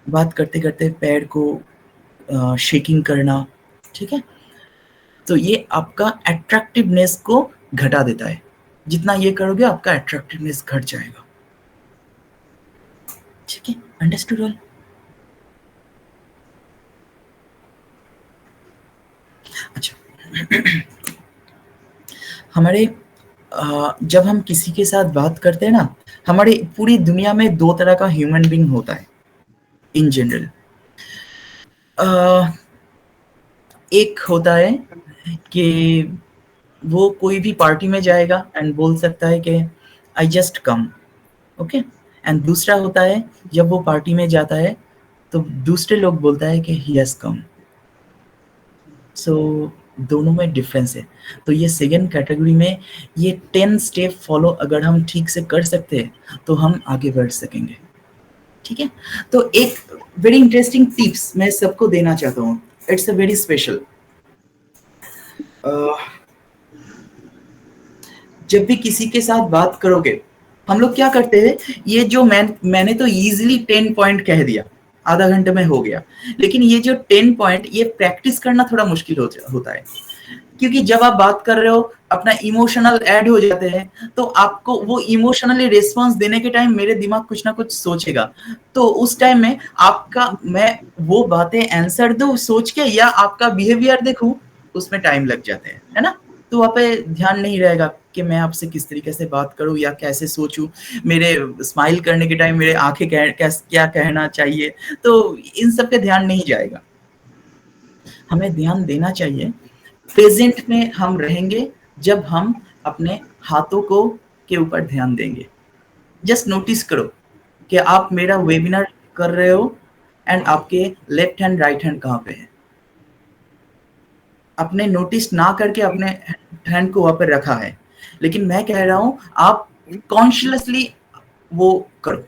बात करते करते पैर को शेकिंग करना, ठीक है? तो ये आपका अट्रैक्टिवनेस को घटा देता है। जितना ये करोगे आपका अट्रैक्टिवनेस घट जाएगा। ठीक है, अंडरस्टूड ऑल? अच्छा, हमारे जब हम किसी के साथ बात करते हैं ना, हमारी पूरी दुनिया में 2 तरह का ह्यूमन बीइंग होता है इन जनरल। एक होता है कि वो कोई भी पार्टी में जाएगा एंड बोल सकता है कि I just come, okay? And दूसरा होता है जब वो पार्टी में जाता है तो दूसरे लोग बोलता है कि ही हैज कम। सो दोनों में डिफरेंस है। तो ये सेकंड कैटेगरी में ये 10 स्टेप फॉलो अगर हम ठीक से कर सकते हैं तो हम आगे बढ़ सकेंगे। ठीक है? तो एक वेरी इंटरेस्टिंग टिप्स मैं सबको देना चाहता हूँ। It's a very special. जब भी किसी के साथ बात करोगे, हम लोग क्या करते हैं, ये जो मैंने तो इजीली 10 पॉइंट कह दिया, आधा घंटे में हो गया। लेकिन ये जो 10 पॉइंट ये प्रैक्टिस करना थोड़ा मुश्किल होता है, क्योंकि जब आप बात कर रहे हो अपना इमोशनल ऐड हो जाते हैं, तो आपको वो इमोशनली रिस्पॉन्स देने के टाइम मेरे दिमाग कुछ ना कुछ सोचेगा। तो उस टाइम में आपका मैं वो बातें आंसर दूं सोच के या आपका बिहेवियर देखूं, उसमें टाइम लग जाते हैं, है ना? तो वहाँ पे ध्यान नहीं रहेगा कि मैं आपसे किस तरीके से बात करूं या कैसे सोचूं। मेरे स्माइल करने के टाइम मेरे आंखें क्या कहना चाहिए, तो इन सब पे ध्यान नहीं जाएगा। हमें ध्यान देना चाहिए प्रेजेंट में हम रहेंगे जब हम अपने हाथों को के ऊपर ध्यान देंगे। जस्ट नोटिस करो कि आप मेरा वेबिनार कर रहे हो एंड आपके लेफ्ट हैंड राइट हैंड कहाँ पे है। अपने नोटिस ना करके अपने हैंड को वहां पर रखा है, लेकिन मैं कह रहा हूं आप कॉन्शियसली वो करो।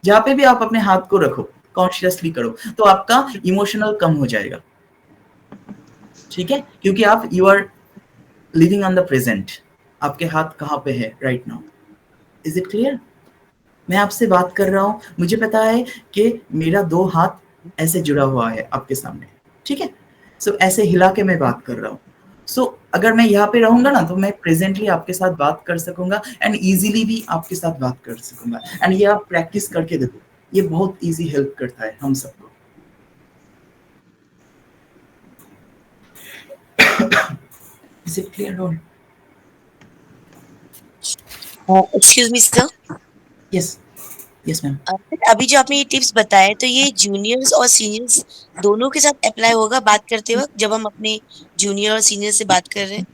जहां पे भी आप अपने हाथ को रखो कॉन्शियसली करो, तो आपका इमोशनल कम हो जाएगा। ठीक है? क्योंकि आप you are living on the present. आपके हाथ कहाँ पे है right now? Is it clear? मैं आपसे बात कर रहा हूँ, मुझे पता है कि मेरा 2 हाथ ऐसे जुड़ा हुआ है आपके सामने, ठीक है? सो ऐसे हिला के मैं बात कर रहा हूँ। सो अगर मैं यहाँ पे रहूंगा ना, तो मैं प्रेजेंटली आपके साथ बात कर सकूंगा एंड इजीली भी आपके साथ बात कर सकूंगा। एंड ये आप प्रैक्टिस करके देखो, ये बहुत इजी हेल्प करता है हम सबको। Is it clear all? Excuse me sir, yes, yes ma'am. अभी जो आपने ये टिप्स बताए तो ये जूनियर्स और सीनियर्स दोनों के साथ अप्लाई होगा बात करते वक्त, जब हम अपने जूनियर और सीनियर से बात कर रहे हैं?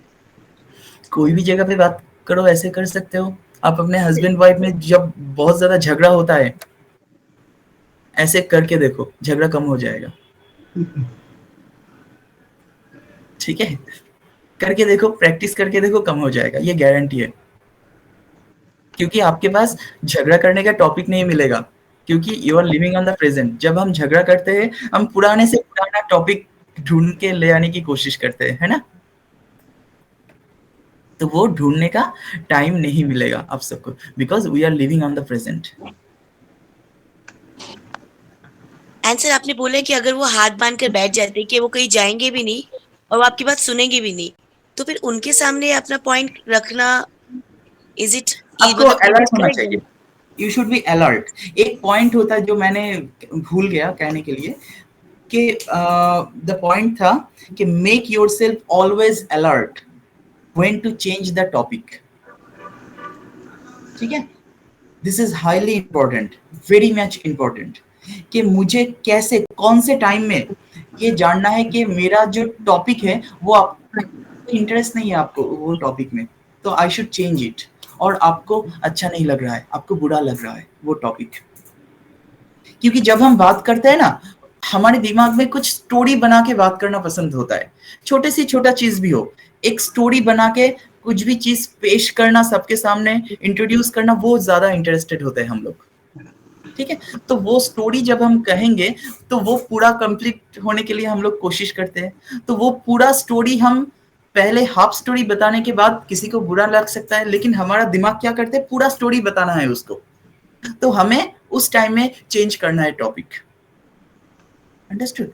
कोई भी जगह पे बात करो ऐसे कर सकते हो। आप अपने हस्बैंड वाइफ में जब बहुत ज्यादा झगड़ा होता है, ऐसे करके देखो, झगड़ा कम हो जाएगा। ठीक है? करके देखो, प्रैक्टिस करके देखो, कम हो जाएगा, ये गारंटी है। क्योंकि आपके पास झगड़ा करने का टॉपिक नहीं मिलेगा, क्योंकि you are living on the present. जब हम झगड़ा करते हैं, हम पुराने से पुराना टॉपिक ढूंढ के ले आने की कोशिश करते हैं, है ना? तो वो ढूंढने का टाइम नहीं मिलेगा आप सबको, because we are living on the present. Answer आपने बोला कि अगर वो हाथ बांध कर बैठ जाते कि वो कहीं जाएंगे भी नहीं और वो आपकी बात सुनेंगे भी नहीं, तो फिर उनके सामने अपना पॉइंट रखना, इज इट आपको मतलब इज इट अलर्ट होना करेक्ट? चाहिए। You should be alert. एक पॉइंट होता है जो मैंने भूल गया कहने के लिए, कि द पॉइंट था कि make yourself always alert when to change the topic. ठीक है? This is highly important, very much important, कि मुझे कैसे कौन से टाइम में ये जानना है कि मेरा जो टॉपिक है वो आपको इंटरेस्ट नहीं है, आपको वो टॉपिक में, तो आई शुड चेंज इट। और आपको अच्छा नहीं लग रहा है, आपको बुरा लग रहा है वो टॉपिक। क्योंकि जब हम बात करते हैं ना, हमारे दिमाग में कुछ स्टोरी बना के बात करना पसंद होता है। छोटे से छोटा चीज भी हो, एक स्टोरी बना के कुछ भी चीज पेश करना, सबके सामने इंट्रोड्यूस करना, वो ज्यादा इंटरेस्टेड होते हैं हम लोग। ठीक है? तो वो स्टोरी जब हम कहेंगे, तो वो पूरा कंप्लीट होने के लिए हम लोग कोशिश करते हैं। तो वो पूरा स्टोरी हम पहले हाफ स्टोरी बताने के बाद किसी को बुरा लग सकता है, लेकिन हमारा दिमाग क्या करते हैं, पूरा स्टोरी बताना है उसको। तो हमें उस टाइम में चेंज करना है टॉपिक। अंडरस्टूड?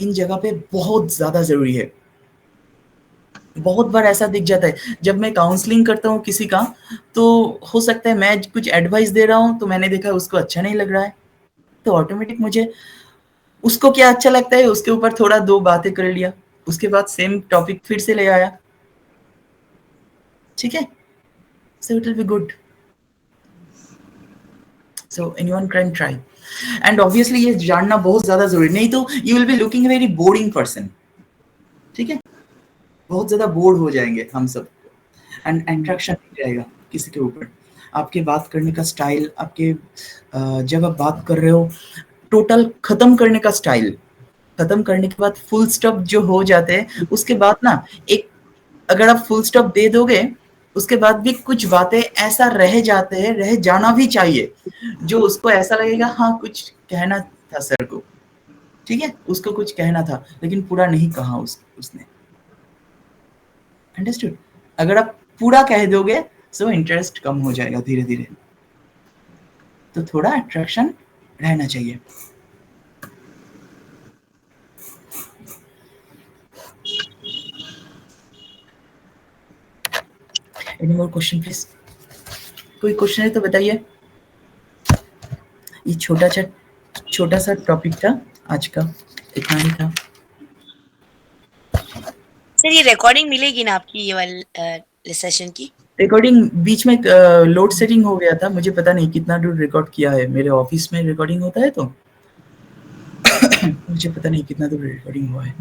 इन जगह पे बहुत ज्यादा जरूरी है। बहुत बार ऐसा दिख जाता है जब मैं काउंसलिंग करता हूँ किसी का, तो हो सकता है मैं कुछ एडवाइस दे रहा हूँ तो मैंने देखा उसको अच्छा नहीं लग रहा है, तो ऑटोमेटिक मुझे उसको क्या अच्छा लगता है उसके ऊपर थोड़ा 2 बातें कर लिया, उसके बाद सेम टॉपिक फिर से ले आया, ठीक है? So it will be good. So anyone can try, and obviously ये जानना बहुत ज्यादा जरूरी, नहीं तो you will be looking very boring person, ठीक है? बहुत ज्यादा बोर हो जाएंगे हम सब, एंड अट्रैक्शन नहीं रहेगा किसी के ऊपर। आपके बात करने का स्टाइल, आपके जब आप बात कर रहे हो, टोटल खत्म करने का स्टाइल, खत्म करने के बाद फुल स्टॉप जो हो जाते हैं, उसके बाद ना एक, अगर आप फुल स्टॉप दे दोगे उसके बाद भी कुछ बातें ऐसा रह जाते हैं, रह जाना भी चाहिए, जो उसको ऐसा लगेगा हाँ कुछ कहना था सर को, ठीक है, उसको कुछ कहना था लेकिन पूरा नहीं कहा उसने। अंडरस्टूड? अगर आप पूरा कह दोगे सो इंटरेस्ट कम हो जाएगा धीरे धीरे, तो थोड़ा अट्रैक्शन रहना चाहिए। Any more question please? कोई क्वेश्चन है तो बताइए। ये छोटा सा टॉपिक था आज का, इतना ही था। सर ये रिकॉर्डिंग मिलेगी ना आपकी ये वाली सेशन की? रिकॉर्डिंग बीच में लोड सेटिंग हो गया था, मुझे पता नहीं कितना दूर रिकॉर्ड किया है, मेरे ऑफिस में रिकॉर्डिंग होता है तो मुझे पता नहीं कितना दूर रिकॉर्डिंग हुआ है।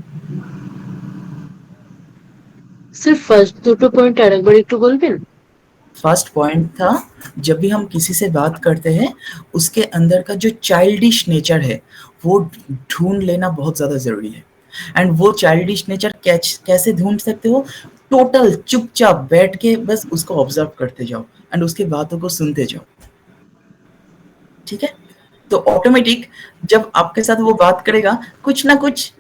सिर्फ फर्स्ट দুটো পয়েন্ট আরেকবার একটু বলবেন? फर्स्ट पॉइंट था, जब भी हम किसी से बात करते हैं उसके अंदर का जो चाइल्डिश नेचर है वो ढूंढ लेना बहुत ज्यादा जरूरी है। एंड वो चाइल्डिश नेचर कैसे ढूंढ सकते हो? टोटल चुपचाप बैठ के बस उसको ऑब्जर्व करते जाओ एंड उसकी बातों को सुनते जाओ, ठीक है? तो ऑटोमेटिक जब आपके साथ वो बात करेगा कुछ ना कुछ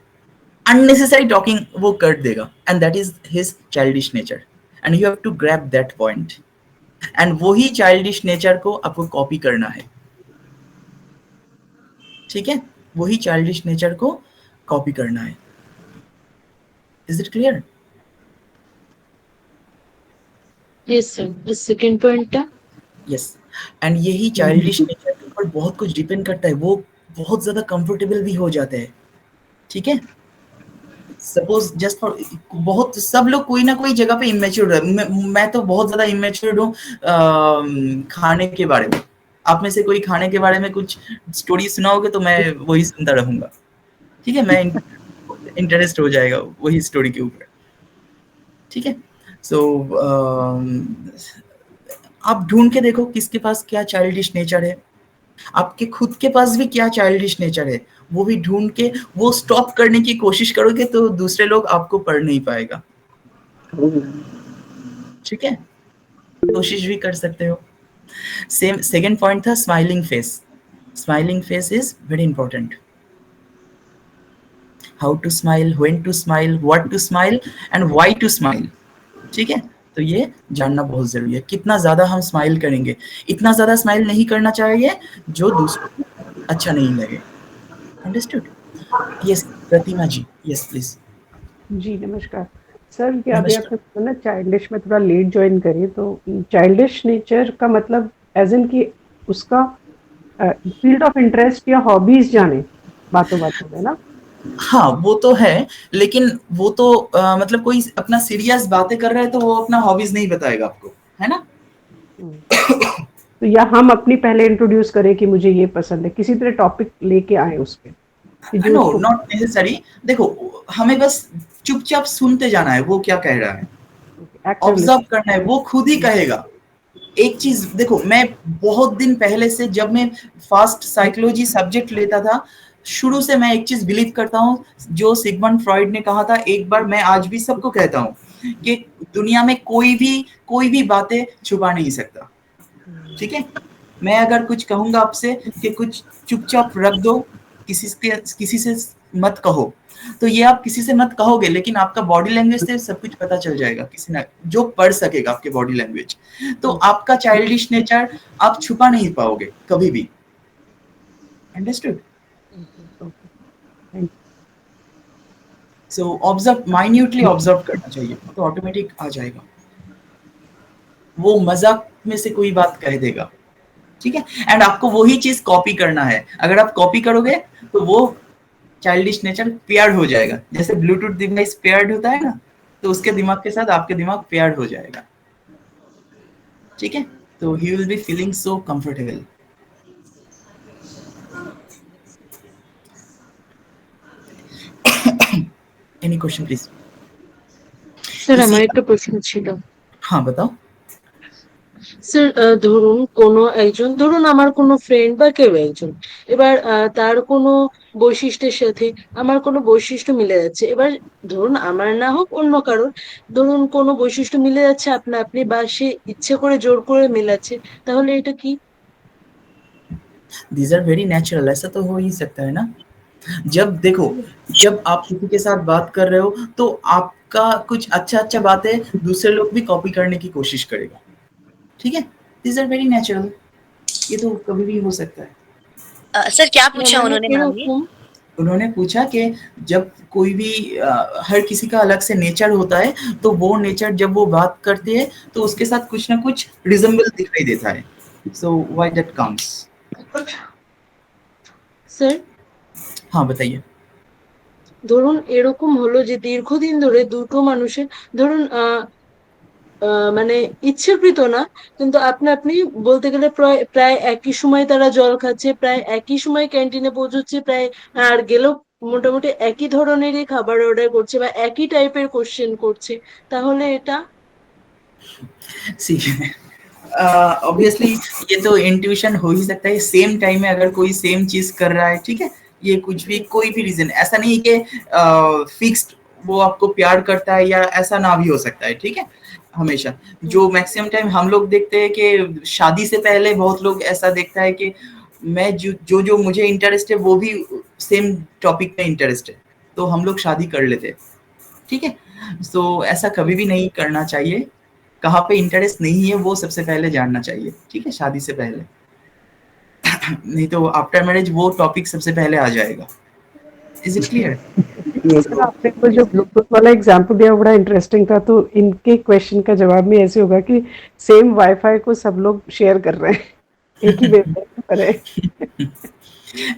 अननेसेसरी टॉकिंग वो कर देगा, and that is his childish nature, and you have to grab that point, and वही चाइल्डिश नेचर को आपको कॉपी करना है, ठीक है? वही चाइल्डिश नेचर को कॉपी करना है। Is it clear? Yes sir. Second पॉइंटটা? यस, एंड यही चाइल्डिश नेचर के ऊपर बहुत कुछ डिपेंड करता है, वो बहुत ज्यादा कंफर्टेबल भी हो जाते हैं, ठीक है? सपोज जस्ट फॉर, बहुत सब लोग कोई ना कोई जगह पे इमेच्योर है, मैं तो बहुत ज्यादा इमेच्योर हूँ खाने के बारे में। आप में से कोई खाने के बारे में कुछ स्टोरी सुनाओगे तो मैं वही सुनता रहूंगा, ठीक है? मैं इंटरेस्ट हो जाएगा वही स्टोरी के ऊपर, ठीक है? सो आप ढूंढ के देखो किसके पास क्या चाइल्डिश नेचर है, आपके खुद के पास भी क्या चाइल्डिश नेचर है, वो भी ढूंढ के वो स्टॉप करने की कोशिश करोगे तो दूसरे लोग आपको पढ़ नहीं पाएगा, ठीक है? कोशिश भी कर सकते हो। सेम सेकंड पॉइंट था smiling face. Smiling face is very important. How to smile, when to smile, what to smile and why to smile, ठीक है? तो ये जानना बहुत जरूरी है। कितना ज्यादा हम स्माइल करेंगे, इतना ज्यादा स्माइल नहीं करना चाहिए जो दूसरों को अच्छा नहीं लगे। Understood? Yes Pratima ji, yes please. जी नमस्कार सर। ये अभी आपने बोला ना चाइल्डिश में थोड़ा लेट ज्वाइन करिए, तो चाइल्डिश नेचर का मतलब एज इन कि उसका फील्ड ऑफ इंटरेस्ट या हॉबीज जाने बातों में ना। हाँ वो तो है, लेकिन वो तो मतलब कोई अपना सीरियस बातें कर रहा है तो वो अपना हॉबीज नहीं बताएगा आपको, है ना? तो या हम अपनी पहले इंट्रोड्यूस करें कि मुझे ये पसंद है, किसी तरह टॉपिक लेके आए उस पे। No not necessary. देखो हमें बस चुपचाप सुनते जाना है वो क्या कह रहा है, ऑब्जर्व करना है, वो खुद ही कहेगा। एक चीज देखो, मैं बहुत दिन पहले से जब मैं फास्ट साइकोलॉजी सब्जेक्ट लेता था, शुरू से मैं एक चीज बिलीव करता हूँ जो सिगमंड फ्रॉइड ने कहा था एक बार, मैं आज भी सबको कहता हूँ कि दुनिया में कोई भी बातें छुपा नहीं सकता, ठीक है? मैं अगर कुछ कहूंगा आपसे कि कुछ चुपचाप रख दो, किसी से मत कहो, तो ये आप किसी से मत कहोगे, लेकिन आपका बॉडी लैंग्वेज से सब कुछ पता चल जाएगा, किसी ना जो पढ़ सकेगा आपके बॉडी लैंग्वेज। तो आपका चाइल्डिश नेचर आप छुपा नहीं पाओगे कभी भी। Understood? Thank so observe, minutely observe करना चाहिए, तो ऑटोमेटिक आ जाएगा। वो मजाक में से कोई बात कह देगा, ठीक है, एंड आपको वही चीज कॉपी करना है। अगर आप कॉपी करोगे तो वो चाइल्डिश नेचर पेयर्ड हो जाएगा, जैसे ब्लूटूथ डिवाइस पेयर्ड होता है ना, तो उसके दिमाग के साथ आपके दिमाग पेयर्ड हो जाएगा, ठीक है। तो he will be feeling so comfortable. Any question please. Sir আমার একটা প্রশ্ন ছিল। हाँ बताओ। স্যার ধরুন কোনো একজন, ধরুন আমার কোনো ফ্রেন্ড বা কেউ একজন, এবার তার কোনো বৈশিষ্ট্যের সাথে আমার কোনো বৈশিষ্ট্য মিলে যাচ্ছে। এবার ধরুন আমার না হোক অন্য কারোর, ধরুন কোনো বৈশিষ্ট্য মিলে যাচ্ছে আপনা আপনি, বা সে ইচ্ছে করে জোর করে মিলাচ্ছে, তাহলে এটা কি? These are very natural, ऐसा तो हो ही सकता है ना। जब देखो, जब आप किसी के साथ बात कर रहे हो तो आपका कुछ अच्छा बातें दूसरे लोग भी कॉपी करने की कोशिश करेगा, ठीक है। These are very natural, ये तो कभी भी हो सकता है। सर क्या पूछा মানে उन्होंने मैम ने? এরকম उन्होंने पूछा कि जब कोई भी हर किसी का अलग से नेचर होता है, तो वो नेचर जब वो बात करते हैं तो उसके साथ कुछ ना कुछ रिजेंबल दिखाई देता है। So why that comes? Sir हाँ बताइए। ধরুন এরকম হলো যে দীর্ঘদিন ধরে দুটো মানুষের, ধরুন মানে ইচ্ছাকৃত না, কিন্তু আপনা আপনি বলতে গেলে প্রায় প্রায় একই সময় তারা জল খাচ্ছে, প্রায় একই সময় ক্যান্টিনে পৌঁছচ্ছে, প্রায় আর গেলেও মোটামুটি একই ধরনেরই খাবার অর্ডার করছে বা একই টাইপের কোশ্চেন করছে, তাহলে এটা? सी ऑब्वियसली ये तो इंट्यूशन हो ही सकता है। सेम टाइम में अगर कोई सेम चीज कर रहा है, ठीक है, ये कुछ भी कोई भी रीजन, ऐसा नहीं कि फिक्स्ड वो आपको प्यार करता है, या ऐसा ना भी हो सकता है, ठीक है। हमेशा जो मैक्सिमम टाइम हम लोग देखते हैं कि शादी से पहले बहुत लोग ऐसा देखता है कि मैं जो मुझे इंटरेस्ट है वो भी सेम टॉपिक में इंटरेस्ट है, तो हम लोग शादी कर लेते हैं, ठीक है। सो ऐसा कभी भी नहीं करना चाहिए। कहाँ पे इंटरेस्ट नहीं है वो सबसे पहले जानना चाहिए, ठीक है, शादी से पहले। नहीं तो आफ्टर मैरिज वो टॉपिक सबसे पहले आ जाएगा। Is it clear? सर आपने वो जो ब्लूटूथ वाला एग्जांपल दिया बड़ा इंटरेस्टिंग था, तो इनके क्वेश्चन का जवाब में ऐसे होगा कि सेम वाईफाई को सब लोग शेयर कर रहे हैं, एक ही वेवलेंथ पर है।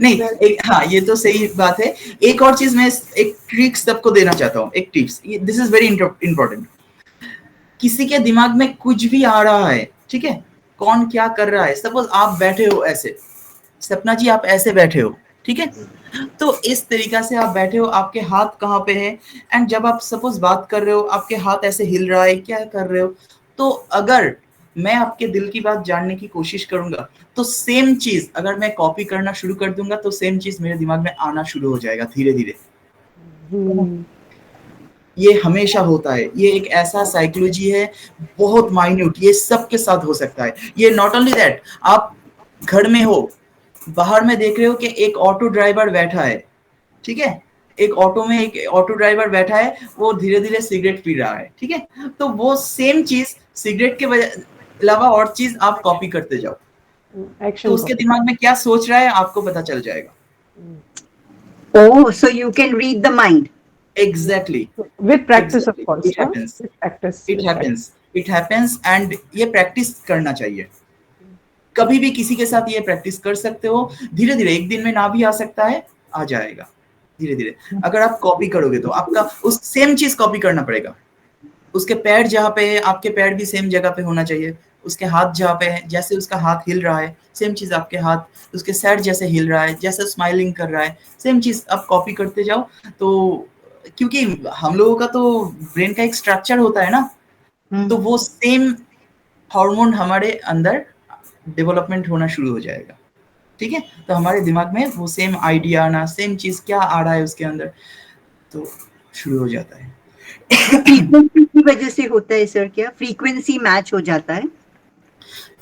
नहीं हाँ ये तो सही बात है। एक और चीज मैं एक ट्रिक सबको देना चाहता हूँ, एक tips, this is very important. किसी के दिमाग में कुछ भी आ रहा है, ठीक है, कौन क्या कर रहा है, सपोज आप बैठे हो ऐसे, सपना जी आप ऐसे बैठे हो, ठीक है, तो इस तरीका से आप बैठे हो, आपके हाथ कहाँ पे है, एंड जब आप सपोज बात कर रहे हो आपके हाथ ऐसे हिल रहा है, क्या कर रहे हो, तो अगर मैं आपके दिल की बात जानने की कोशिश करूंगा तो सेम चीज अगर मैं कॉपी करना शुरू कर दूंगा तो सेम चीज मेरे दिमाग में आना शुरू हो जाएगा धीरे धीरे। ये हमेशा होता है, ये एक ऐसा साइकोलॉजी है बहुत माइन्यूट, ये सबके साथ हो सकता है। ये नॉट ओनली दैट, आप घर में हो, बाहर में देख रहे हो कि एक ऑटो ड्राइवर बैठा है, ठीक है, एक ऑटो में एक ऑटो ड्राइवर बैठा है, वो धीरे धीरे सिगरेट पी रहा है, ठीक है, तो वो सेम चीज सिगरेट के अलावा और चीज आप कॉपी करते जाओ, तो उसके दिमाग में क्या सोच रहा है आपको पता चल जाएगा। Oh, so you can read the mind. Exactly. With practice, of course. It happens. With practice. It happens and ये प्रैक्टिस करना चाहिए। कभी भी किसी के साथ ये प्रैक्टिस कर सकते हो, धीरे धीरे, एक दिन में ना भी आ सकता है, आ जाएगा धीरे धीरे। अगर आप कॉपी करोगे तो आपका उस सेम चीज कॉपी करना पड़ेगा। उसके पैर जहाँ पे है आपके पैर भी सेम जगह पे होना चाहिए, उसके हाथ जहाँ पे है जैसे उसका हाथ हिल रहा है सेम चीज आपके हाथ, उसके सर जैसे हिल रहा है, जैसे स्माइलिंग कर रहा है, सेम चीज आप कॉपी करते जाओ। तो क्योंकि हम लोगों का तो ब्रेन का एक स्ट्रक्चर होता है ना, तो वो सेम हार्मोन हमारे अंदर डेवलपमेंट होना शुरू हो जाएगा, ठीक है, तो हमारे दिमाग में वो सेम आइडिया आना, सेम चीज क्या आ रहा है उसके अंदर, तो शुरू हो जाता है। फ्रीक्वेंसी की वजह से होता है सर, क्या फ्रीक्वेंसी मैच हो जाता है?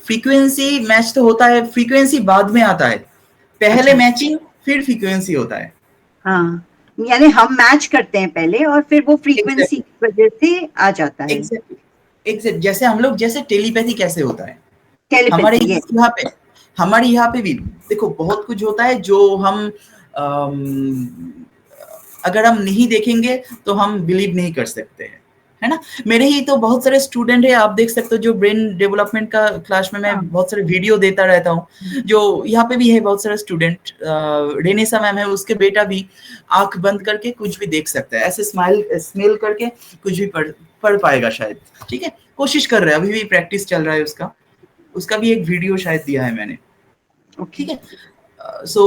फ्रीक्वेंसी मैच तो होता है, फ्रीक्वेंसी बाद में आता है, पहले मैचिंग फिर फ्रीक्वेंसी होता है। हाँ, यानी हम मैच करते हैं पहले और फिर वो फ्रीक्वेंसी की वजह से आ जाता है। एग्जैक्ट जैसे हम लोग, जैसे टेलीपैथी कैसे होता है हमारे टेलीपैथी, हमारे यहाँ पे भी देखो बहुत कुछ होता है जो हम अगर हम नहीं देखेंगे तो हम बिलीव नहीं कर सकते हैं, है ना। मेरे ही तो बहुत सारे स्टूडेंट है, आप देख सकते हो, जो ब्रेन डेवलपमेंट का क्लास में मैं बहुत सारे वीडियो देता रहता हूँ, जो यहाँ पे भी है बहुत सारे स्टूडेंट, रेनेसा मैम है, उसके बेटा भी आंख बंद करके कुछ भी देख सकता है, ऐसे स्मेल करके कुछ भी पढ़ पाएगा शायद, ठीक है। कोशिश कर रहा है, अभी भी प्रैक्टिस चल रहा है उसका भी एक वीडियो शायद दिया है मैंने, ठीक है। सो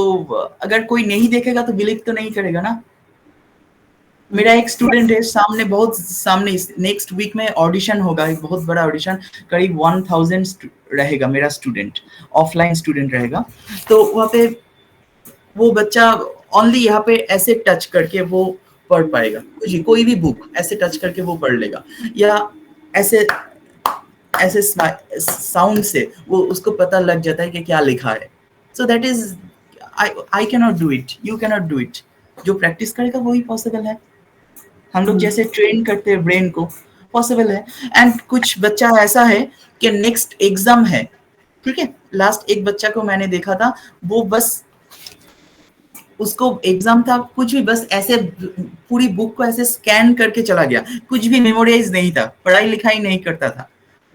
अगर कोई नहीं देखेगा तो बिलीव तो नहीं करेगा ना। मेरा एक स्टूडेंट है सामने नेक्स्ट वीक में ऑडिशन होगा, एक बहुत बड़ा ऑडिशन, करीब 1000 रहेगा मेरा स्टूडेंट, ऑफलाइन स्टूडेंट रहेगा। तो वहाँ पे वो बच्चा ओनली यहाँ पे ऐसे टच करके वो पढ़ पाएगा, कोई भी बुक ऐसे टच करके वो पढ़ लेगा, या ऐसे ऐसे साउंड से वो उसको पता लग जाता है कि क्या लिखा है। So that is I can not do it, you can not do it. जो प्रैक्टिस करेगा वही पॉसिबल है। हम लोग जैसे ट्रेन करते हैं ब्रेन को, पॉसिबल है। एंड कुछ बच्चा ऐसा है कि नेक्स्ट एग्जाम है, ठीक है। लास्ट एक बच्चा को मैंने देखा था, वो बस उसको एग्जाम था, कुछ भी बस ऐसे पूरी बुक को ऐसे स्कैन करके चला गया, कुछ भी मेमोराइज नहीं था, पढ़ाई लिखाई नहीं करता था,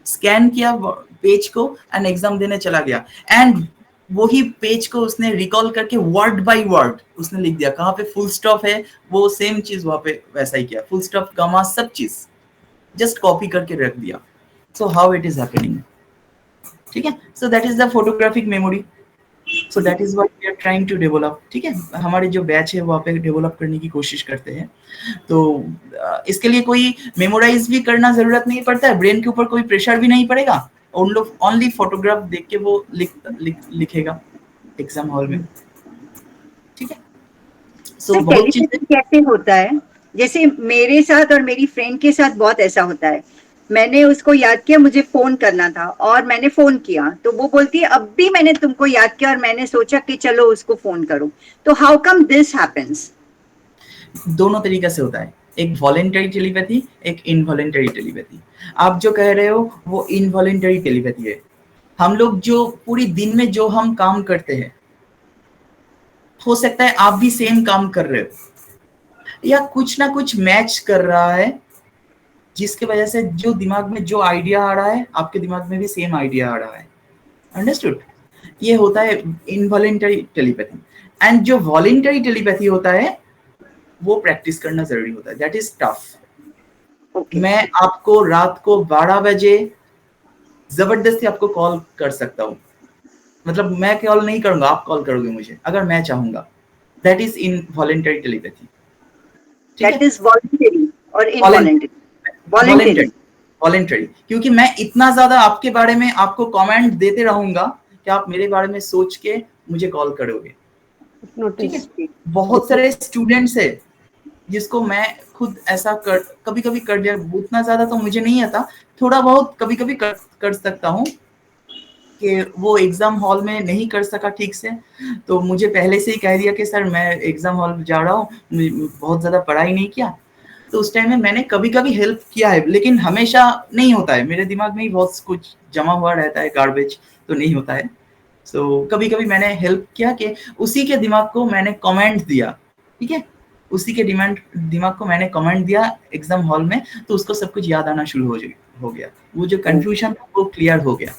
स्कैन किया पेज को एंड एग्जाम देने चला गया। एंड वही पेज को उसने रिकॉल करके वर्ड बाय वर्ड उसने लिख दिया, कहाँ पे फुल स्टॉप है वो सेम चीज वहां पे वैसा ही किया, फुल स्टॉप कॉमा सब चीज जस्ट कॉपी करके रख दिया। So how it is happening, ठीक है। So that is the photographic memory, so that is what we are trying to develop, ठीक है। हमारे जो बैच है वहाँ पे डेवलप करने की कोशिश करते हैं। तो इसके लिए कोई मेमोराइज भी करना जरूरत नहीं पड़ता है, ब्रेन के ऊपर कोई प्रेशर भी नहीं पड़ेगा, उन लोग ओनली फोटोग्राफ देख के वो लिखेगा एग्जाम हॉल में, ठीक है। सो बहुत चीजें कैसे होता है, जैसे मेरे साथ और मेरी फ्रेंड के साथ बहुत ऐसा होता है, मैंने उसको याद किया, मुझे फोन करना था और मैंने फोन किया, तो वो बोलती है अब भी मैंने तुमको याद किया और मैंने सोचा कि चलो उसको फोन करो। तो हाउ कम दिस हैपेंस? दोनों तरीके से होता है, एक वॉलेंटरी टेलीपैथी, एक इनवॉलेंटरी टेलीपैथी। आप जो कह रहे हो वो इनवॉलेंटरी टेलीपैथी है। हम लोग जो पूरी दिन में जो हम काम करते हैं, हो सकता है आप भी सेम काम कर रहे हो या कुछ ना कुछ मैच कर रहा है, जिसकी वजह से जो दिमाग में जो आइडिया आ रहा है आपके दिमाग में भी सेम आइडिया आ रहा है। अंडरस्टूड? ये होता है इनवॉलेंटरी टेलीपैथी। एंड जो वॉलेंटरी टेलीपैथी होता है वो प्रैक्टिस करना जरूरी होता है, दैट इज टफ। मैं आपको रात को 12 बजे जबरदस्ती आपको कॉल कर सकता हूँ, मतलब मैं कॉल नहीं करूंगा, आप कॉल करोगे मुझे अगर मैं चाहूंगा, that is involuntary telepathy. That is voluntary और इनवॉलेंटरी? वॉलेंटरी, क्योंकि मैं इतना ज्यादा आपके बारे में आपको कमेंट देते रहूंगा कि आप मेरे बारे में सोच के मुझे कॉल करोगे, ठीक है। बहुत सारे स्टूडेंट्स है जिसको मैं खुद ऐसा कभी कभी कर दिया, उतना ज्यादा तो मुझे नहीं आता, थोड़ा बहुत कभी कभी कर सकता हूँ कि वो एग्जाम हॉल में नहीं कर सका ठीक से, तो मुझे पहले से ही कह दिया कि सर मैं एग्जाम हॉल जा रहा हूँ, बहुत ज्यादा पढ़ाई नहीं किया, तो उस टाइम में मैंने कभी कभी हेल्प किया है, लेकिन हमेशा नहीं होता है, मेरे दिमाग में ही बहुत कुछ जमा हुआ रहता है, गार्बेज, तो नहीं होता है। सो कभी कभी मैंने हेल्प किया कि उसी के दिमाग को मैंने कमेंट दिया, ठीक है, उसी के दिमाग को मैंने कमेंट दिया एग्जाम हॉल में, तो उसको सब कुछ याद आना शुरू हो गया, वो जो कंफ्यूजन था वो क्लियर हो गया,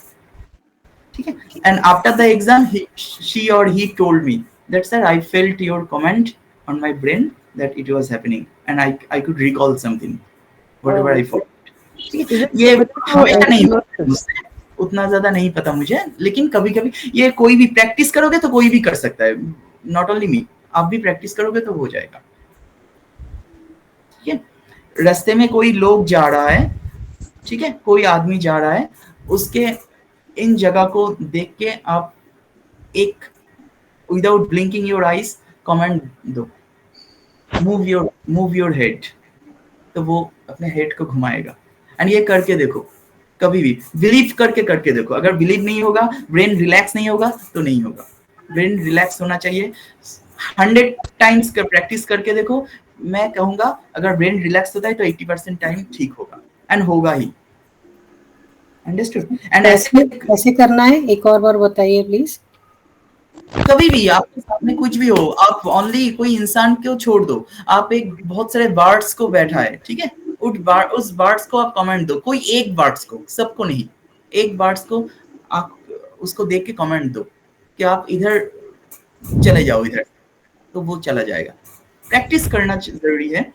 ठीक है। And after the exam she or he told me that sir I felt your comment on my brain that it was happening and I could recall something whatever I forgot, ठीक है। ये हमेशा नहीं होता, उतना ज्यादा नहीं पता मुझे, लेकिन कभी कभी ये कोई भी प्रैक्टिस करोगे तो कोई भी कर सकता है, नॉट ओनली मी, आप भी प्रैक्टिस करोगे तो हो जाएगा, ठीक है। रास्ते में कोई लोग जा रहा है, ठीक है, कोई आदमी जा रहा है, उसके इन जगह को देख के आप एक without blinking your eyes comment दो, मूव योर हेड, तो वो अपने हेड को घुमाएगा। एंड ये करके देखो, कभी भी बिलीव करके देखो, अगर बिलीव नहीं होगा, ब्रेन रिलैक्स नहीं होगा तो नहीं होगा, ब्रेन रिलैक्स होना चाहिए। 100 टाइम्स का प्रैक्टिस करके देखो, मैं कहूंगा अगर ब्रेन रिलैक्स होता है तो 80% टाइम ठीक होगा, एंड होगा ही। अंडरस्टूड? एंड कैसे करना है, एक और बार बताइए प्लीज। कभी भी आपके सामने कुछ भी हो, आप ओनली कोई इंसान को छोड़ दो, आप एक बहुत सारे बर्ड्स को बैठा है, ठीक है, उस बर्ड्स को आप कमेंट दो, कोई एक बर्ड्स को, सबको नहीं, एक बर्ड्स को आप उसको देख के कमेंट दो कि आप इधर चले जाओ इधर, तो वो चला जाएगा। प्रैक्टिस करना जरूरी है,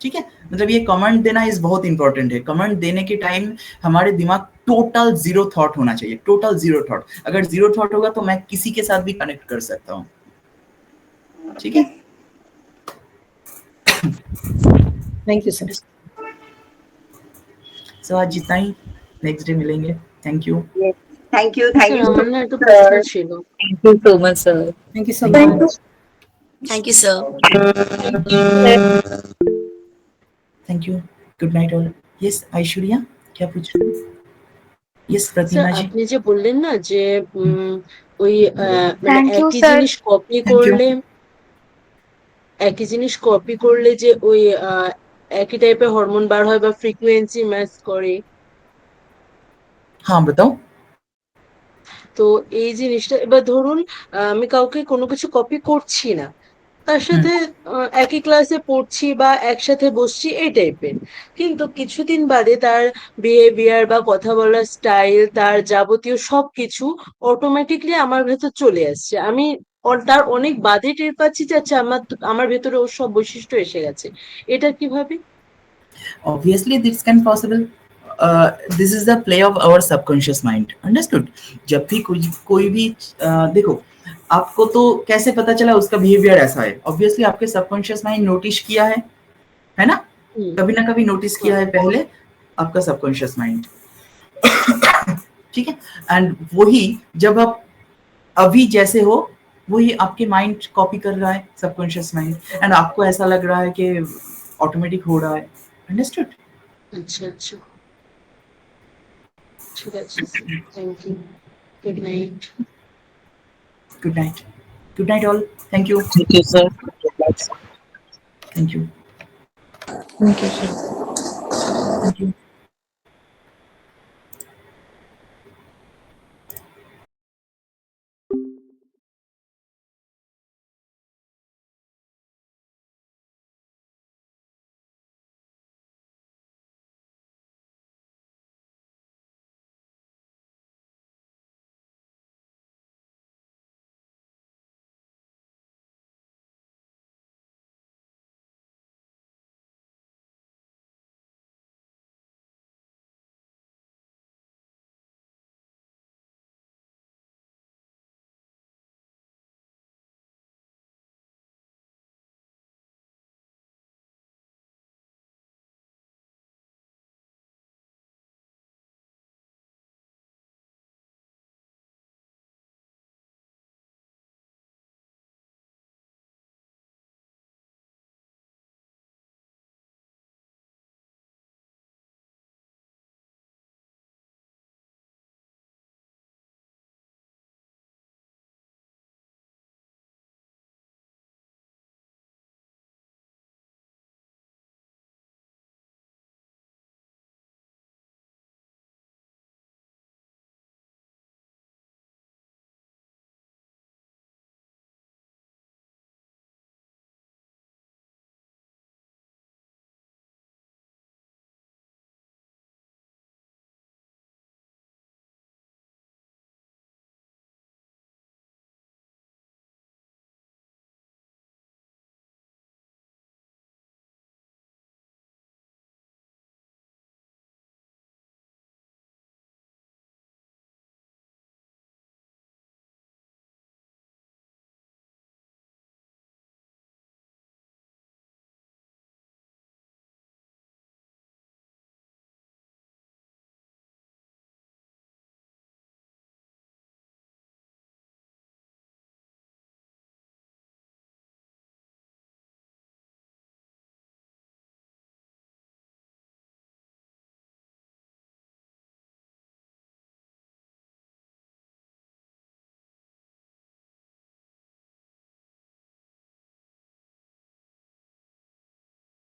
ठीक है। मतलब ये कमेंट देना इज बहुत इंपॉर्टेंट है। कमेंट देने के टाइम हमारे दिमाग टोटल जीरो थॉट होना चाहिए, टोटल जीरो थॉट। अगर जीरो थॉट होगा तो मैं किसी के साथ भी कनेक्ट कर सकता हूँ, ठीक है। Thank you sir. सो आज जितना ही, नेक्स्ट डे मिलेंगे। Thank you. Thank you sir আমার না একটা প্রশ্ন ছিল। Thank you so much sir. Thank you so Thank much. Thank you sir. Thank you. Good night all. Yes Aishwarya, क्या पूछ रहे हो? यस স্যার प्रतिमा जी। আপনি যে বললেন না যে ওই মানে Thank you, একই sir. জিনিস কপি Thank you. করলে, একই জিনিস কপি করলে যে ওই একই টাইপের হরমোন বার হয় বা ফ্রিকোয়েন্সি ম্যাচ করে, हाँ बताओ। তো এই জিনিসটা এবার ধরুন আমি কাউকে কোনো কিছু কপি করছি না, তার সাথে একই ক্লাসে পড়ছি বা একসাথে বসছি এই টাইপের, কিন্তু কিছুদিন বাদে তার বিহেভিয়ার বা কথা বলার স্টাইল, তার যাবতীয় সবকিছু অটোমেটিকলি আমার ভেতর চলে আসছে। আমি তার অনেক বাদে টের পাচ্ছি যে আচ্ছা আমার ভেতরে ওর সব বৈশিষ্ট্য এসে গেছে। এটা কিভাবে? Obviously this can possible. This is the play of our subconscious mind. Understood? जब भी कोई भी देखो, आपको तो कैसे पता चला उसका बिहेवियर ऐसा है? Obviously आपके सबकॉन्शियस माइंड नोटिस किया है ना? कभी ना कभी नोटिस किया है पहले आपका सबकॉन्शियस माइंड, ठीक है। एंड वही जब आप अभी जैसे हो, वही आपके माइंड कॉपी कर रहा है, सबकॉन्शियस माइंड, एंड आपको ऐसा लग रहा है कि ऑटोमेटिक हो रहा है। अंडरस्टूड? আচ্ছা আচ্ছা, ঠিক আছে, thank you, good night. Good night. Good night all. Thank you. Thank you sir. Thank you. Thank you sir. Thank you.